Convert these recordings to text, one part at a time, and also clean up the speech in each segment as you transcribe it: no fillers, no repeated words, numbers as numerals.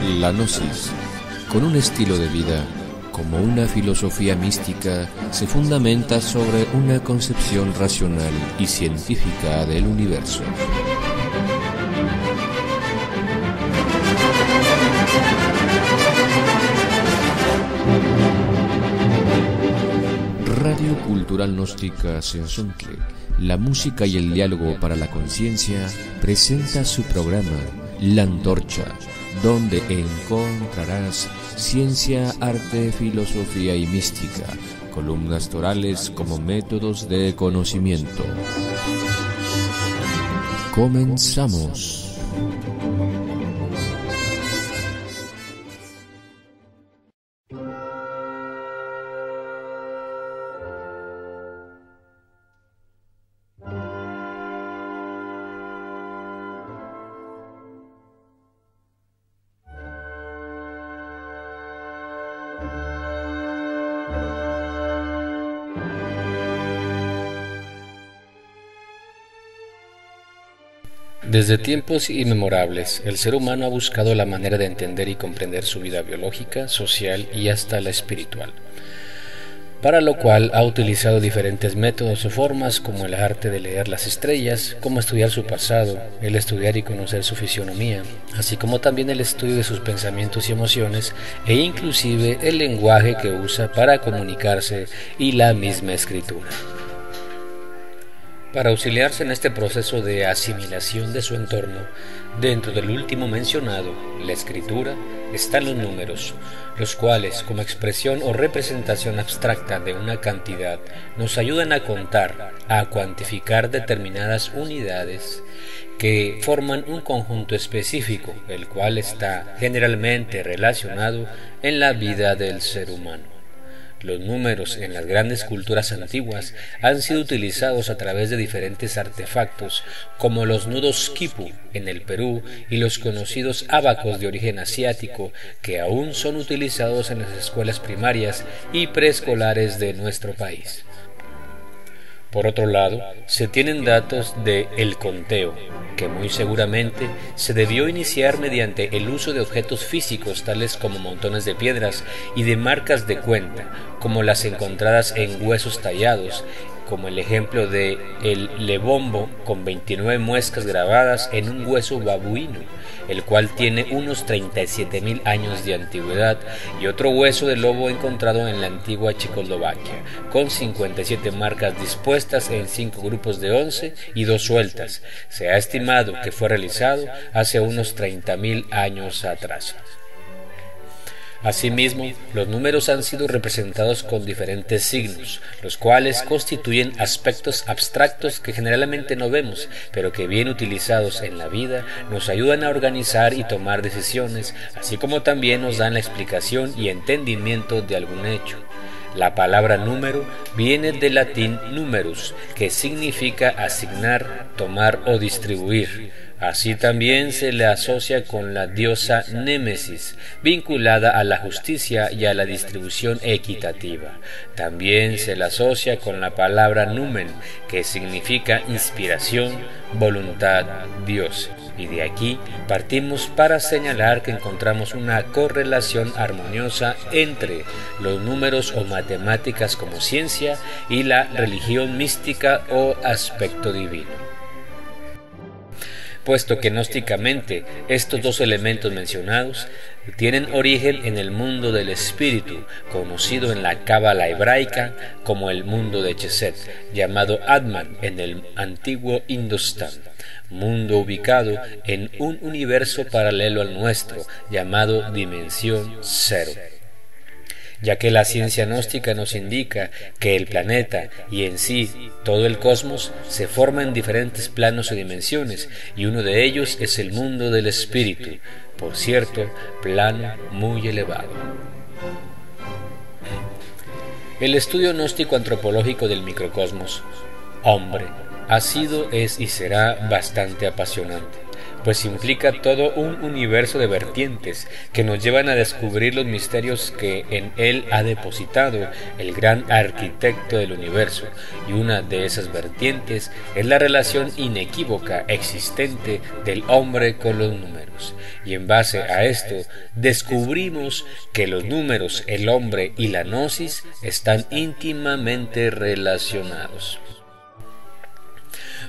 La gnosis, con un estilo de vida, como una filosofía mística, se fundamenta sobre una concepción racional y científica del universo. Radio Cultural Gnóstica Sensontle, la música y el diálogo para la conciencia, presenta su programa La Antorcha, donde encontrarás ciencia, arte, filosofía y mística, columnas torales como métodos de conocimiento. Comenzamos. Desde tiempos inmemorables, el ser humano ha buscado la manera de entender y comprender su vida biológica, social y hasta la espiritual, para lo cual ha utilizado diferentes métodos o formas como el arte de leer las estrellas, como estudiar su pasado, el estudiar y conocer su fisionomía, así como también el estudio de sus pensamientos y emociones e inclusive el lenguaje que usa para comunicarse y la misma escritura. Para auxiliarse en este proceso de asimilación de su entorno, dentro del último mencionado, la escritura, están los números, los cuales, como expresión o representación abstracta de una cantidad, nos ayudan a contar, a cuantificar determinadas unidades que forman un conjunto específico, el cual está generalmente relacionado en la vida del ser humano. Los números en las grandes culturas antiguas han sido utilizados a través de diferentes artefactos, como los nudos quipu en el Perú y los conocidos ábacos de origen asiático, que aún son utilizados en las escuelas primarias y preescolares de nuestro país. Por otro lado, se tienen datos de el conteo, que muy seguramente se debió iniciar mediante el uso de objetos físicos tales como montones de piedras y de marcas de cuenta, como las encontradas en huesos tallados, como el ejemplo de el lebombo con 29 muescas grabadas en un hueso babuino, el cual tiene unos 37.000 años de antigüedad, y otro hueso de lobo encontrado en la antigua Checoslovaquia, con 57 marcas dispuestas en 5 grupos de 11 y 2 sueltas. Se ha estimado que fue realizado hace unos 30.000 años atrás. Asimismo, los números han sido representados con diferentes signos, los cuales constituyen aspectos abstractos que generalmente no vemos, pero que bien utilizados en la vida nos ayudan a organizar y tomar decisiones, así como también nos dan la explicación y entendimiento de algún hecho. La palabra número viene del latín numerus, que significa asignar, tomar o distribuir. Así también se le asocia con la diosa Némesis, vinculada a la justicia y a la distribución equitativa. También se le asocia con la palabra numen, que significa inspiración, voluntad, Dios. Y de aquí partimos para señalar que encontramos una correlación armoniosa entre los números o matemáticas como ciencia y la religión mística o aspecto divino. Puesto que gnósticamente estos dos elementos mencionados tienen origen en el mundo del espíritu, conocido en la cábala hebraica como el mundo de Chesed, llamado Atman en el antiguo Indostán, mundo ubicado en un universo paralelo al nuestro, llamado Dimensión Cero. Ya que la ciencia gnóstica nos indica que el planeta y en sí todo el cosmos se forma en diferentes planos o dimensiones, y uno de ellos es el mundo del espíritu, por cierto, plano muy elevado. El estudio gnóstico antropológico del microcosmos, hombre, ha sido, es y será bastante apasionante, pues implica todo un universo de vertientes que nos llevan a descubrir los misterios que en él ha depositado el gran arquitecto del universo, y una de esas vertientes es la relación inequívoca existente del hombre con los números. Y en base a esto descubrimos que los números, el hombre y la gnosis están íntimamente relacionados,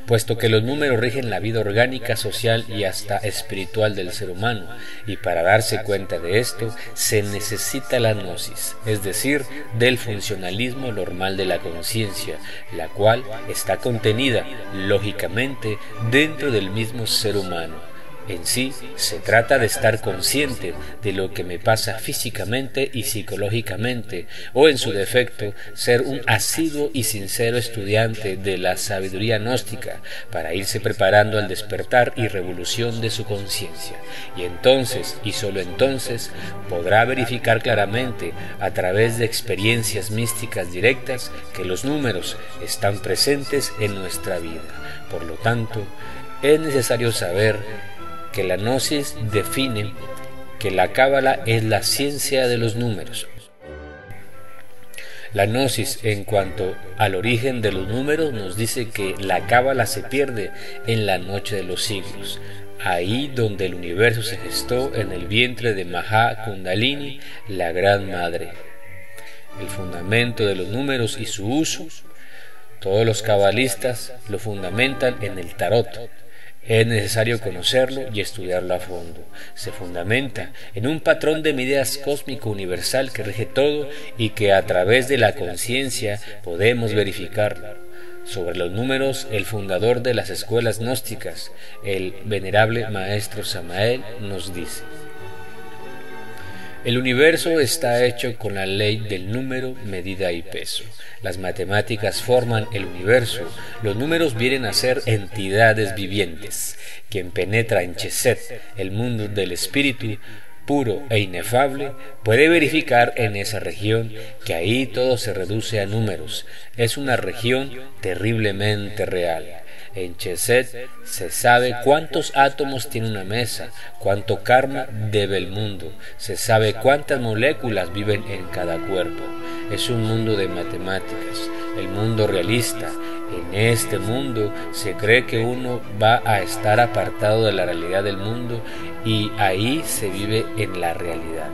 puesto que los números rigen la vida orgánica, social y hasta espiritual del ser humano, y para darse cuenta de esto se necesita la gnosis, es decir, del funcionalismo normal de la conciencia, la cual está contenida, lógicamente, dentro del mismo ser humano. En sí, se trata de estar consciente de lo que me pasa físicamente y psicológicamente, o en su defecto, ser un asiduo y sincero estudiante de la sabiduría gnóstica para irse preparando al despertar y revolución de su conciencia. Y entonces, y solo entonces, podrá verificar claramente, a través de experiencias místicas directas, que los números están presentes en nuestra vida. Por lo tanto, es necesario saber que la gnosis define que la cábala es la ciencia de los números. La gnosis, en cuanto al origen de los números, nos dice que la cábala se pierde en la noche de los siglos, ahí donde el universo se gestó en el vientre de Maha Kundalini, la Gran Madre. El fundamento de los números y su uso, todos los cabalistas lo fundamentan en el tarot. Es necesario conocerlo y estudiarlo a fondo. Se fundamenta en un patrón de medidas cósmico universal que rige todo y que a través de la conciencia podemos verificarlo. Sobre los números, el fundador de las escuelas gnósticas, el venerable maestro Samael, nos dice: el universo está hecho con la ley del número, medida y peso. Las matemáticas forman el universo. Los números vienen a ser entidades vivientes. Quien penetra en Chesed, el mundo del espíritu, puro e inefable, puede verificar en esa región que ahí todo se reduce a números. Es una región terriblemente real. En Chesed se sabe cuántos átomos tiene una mesa, cuánto karma debe el mundo, se sabe cuántas moléculas viven en cada cuerpo. Es un mundo de matemáticas, el mundo realista. En este mundo se cree que uno va a estar apartado de la realidad del mundo y ahí se vive en la realidad.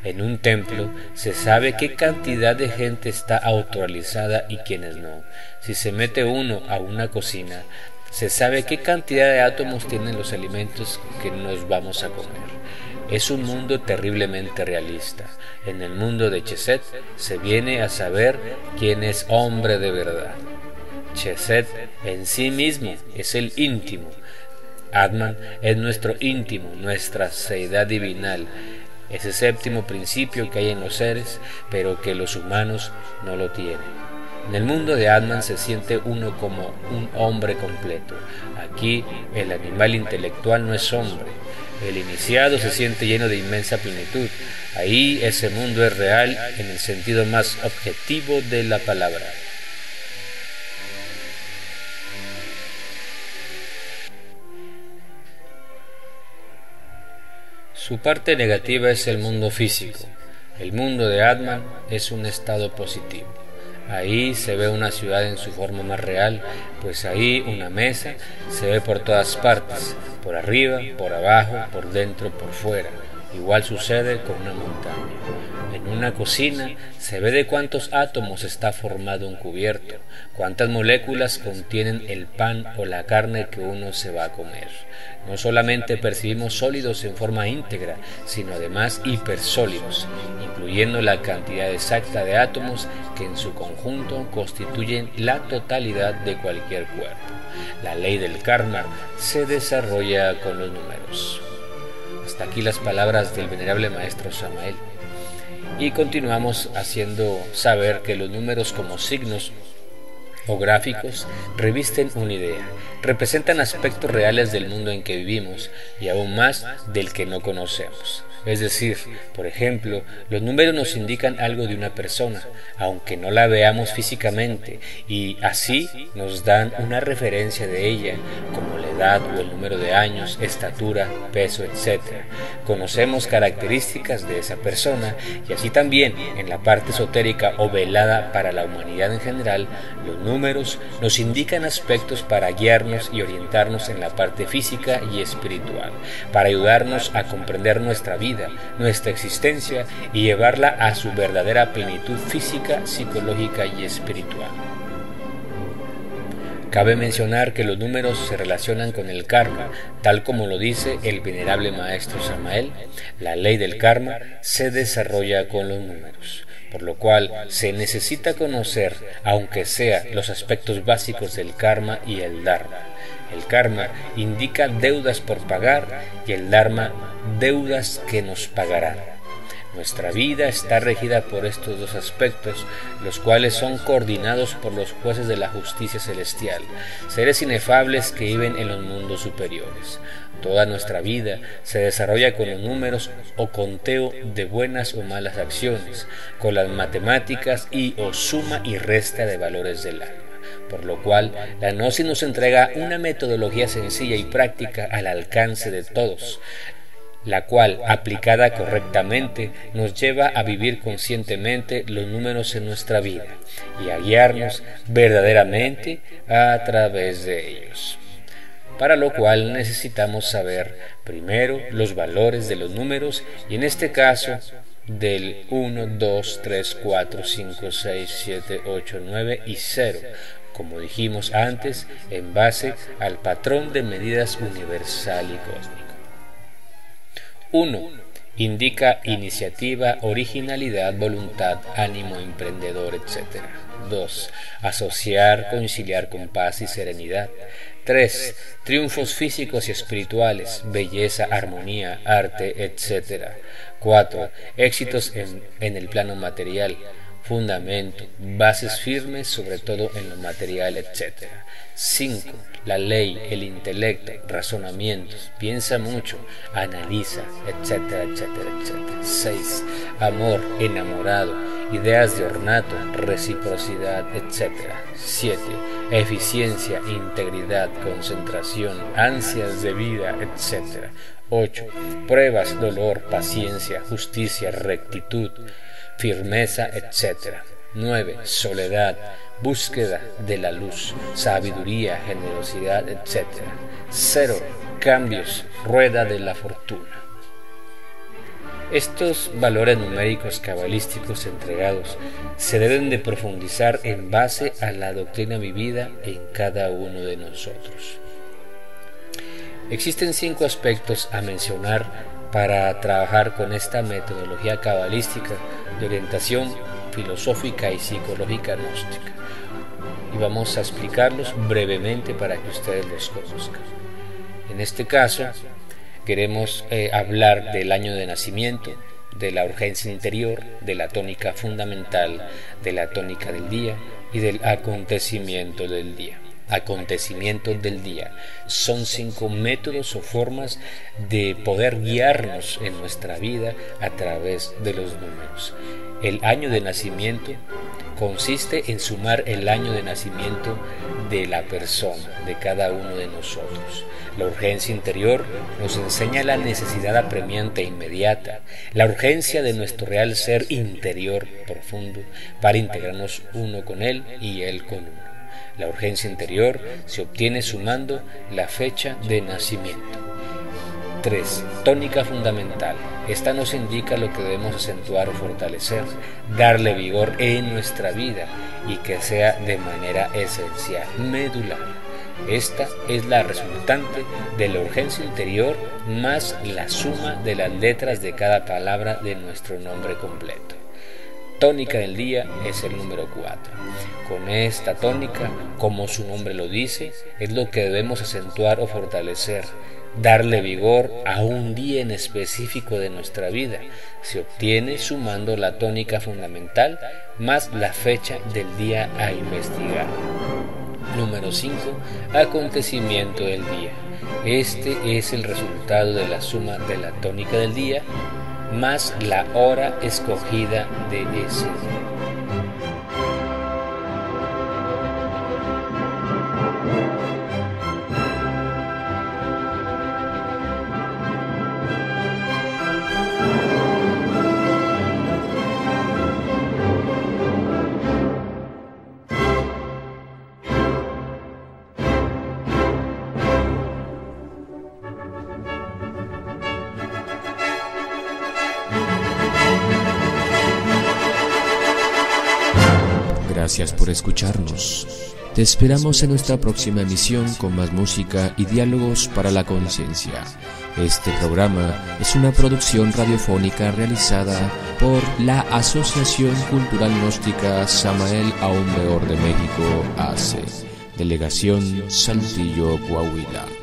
En un templo se sabe qué cantidad de gente está autorrealizada y quiénes no. Si se mete uno a una cocina, se sabe qué cantidad de átomos tienen los alimentos que nos vamos a comer. Es un mundo terriblemente realista. En el mundo de Chesed se viene a saber quién es hombre de verdad. Chesed en sí mismo es el íntimo. Atman es nuestro íntimo, nuestra seidad divinal, ese séptimo principio que hay en los seres, pero que los humanos no lo tienen. En el mundo de Atman se siente uno como un hombre completo. Aquí el animal intelectual no es hombre. El iniciado se siente lleno de inmensa plenitud. Ahí ese mundo es real en el sentido más objetivo de la palabra. Su parte negativa es el mundo físico. El mundo de Atman es un estado positivo. Ahí se ve una ciudad en su forma más real, pues ahí una mesa se ve por todas partes, por arriba, por abajo, por dentro, por fuera. Igual sucede con una montaña. En una cocina se ve de cuántos átomos está formado un cubierto, cuántas moléculas contienen el pan o la carne que uno se va a comer. No solamente percibimos sólidos en forma íntegra, sino además hipersólidos, incluyendo la cantidad exacta de átomos que en su conjunto constituyen la totalidad de cualquier cuerpo. La ley del karma se desarrolla con los números. Hasta aquí las palabras del venerable maestro Samael. Y continuamos haciendo saber que los números como signos o gráficos revisten una idea, representan aspectos reales del mundo en que vivimos y aún más del que no conocemos. Es decir, por ejemplo, los números nos indican algo de una persona, aunque no la veamos físicamente, y así nos dan una referencia de ella, como la edad o el número de años, estatura, peso, etc. Conocemos características de esa persona, y así también, en la parte esotérica o velada para la humanidad en general, los números nos indican aspectos para guiarnos y orientarnos en la parte física y espiritual, para ayudarnos a comprender nuestra vida, nuestra existencia y llevarla a su verdadera plenitud física, psicológica y espiritual. Cabe mencionar que los números se relacionan con el karma, tal como lo dice el venerable maestro Samael. La ley del karma se desarrolla con los números, por lo cual se necesita conocer, aunque sea, los aspectos básicos del karma y el dharma. El karma indica deudas por pagar y el dharma deudas que nos pagarán. Nuestra vida está regida por estos dos aspectos, los cuales son coordinados por los jueces de la justicia celestial, seres inefables que viven en los mundos superiores. Toda nuestra vida se desarrolla con los números o conteo de buenas o malas acciones, con las matemáticas y o suma y resta de valores del alma. Por lo cual, la Gnosis nos entrega una metodología sencilla y práctica al alcance de todos, la cual, aplicada correctamente, nos lleva a vivir conscientemente los números en nuestra vida y a guiarnos verdaderamente a través de ellos. Para lo cual necesitamos saber primero los valores de los números y en este caso del 1, 2, 3, 4, 5, 6, 7, 8, 9 y 0, como dijimos antes, en base al patrón de medidas universal y cósmico. 1. Indica iniciativa, originalidad, voluntad, ánimo emprendedor, etc. 2. Asociar, conciliar con paz y serenidad. 3. Triunfos físicos y espirituales, belleza, armonía, arte, etc. 4. Éxitos en el plano material, fundamento, bases firmes, sobre todo en lo material, etc. 5. La ley, el intelecto, razonamientos, piensa mucho, analiza, etcétera, etcétera, etcétera. 6. Amor, enamorado, ideas de ornato, reciprocidad, etcétera. 7. Eficiencia, integridad, concentración, ansias de vida, etcétera. 8. Pruebas, dolor, paciencia, justicia, rectitud, firmeza, etc. 9. Soledad, búsqueda de la luz, sabiduría, generosidad, etc. 0. Cambios, rueda de la fortuna. Estos valores numéricos cabalísticos entregados se deben de profundizar en base a la doctrina vivida en cada uno de nosotros. Existen 5 aspectos a mencionar para trabajar con esta metodología cabalística de orientación filosófica y psicológica gnóstica. Y vamos a explicarlos brevemente para que ustedes los conozcan. En este caso, queremos hablar del año de nacimiento, de la urgencia interior, de la tónica fundamental, de la tónica del día y del acontecimiento del día. Acontecimientos del día son 5 métodos o formas de poder guiarnos en nuestra vida a través de los números. El año de nacimiento consiste en sumar el año de nacimiento de la persona, de cada uno de nosotros. La urgencia interior nos enseña la necesidad apremiante e inmediata, la urgencia de nuestro real ser interior profundo para integrarnos uno con él y él con uno. La urgencia interior se obtiene sumando la fecha de nacimiento. 3. Tónica fundamental. Esta nos indica lo que debemos acentuar o fortalecer, darle vigor en nuestra vida y que sea de manera esencial, medular. Esta es la resultante de la urgencia interior más la suma de las letras de cada palabra de nuestro nombre completo. Tónica del día es el número 4. Con esta tónica, como su nombre lo dice, es lo que debemos acentuar o fortalecer, darle vigor a un día en específico de nuestra vida. Se obtiene sumando la tónica fundamental más la fecha del día a investigar. Número 5. Acontecimiento del día. Este es el resultado de la suma de la tónica del día más la hora escogida de ese día. Gracias por escucharnos. Te esperamos en nuestra próxima emisión con más música y diálogos para la conciencia. Este programa es una producción radiofónica realizada por la Asociación Cultural Gnóstica Samael Aún Weor de México, ACE, Delegación Saltillo, Coahuila.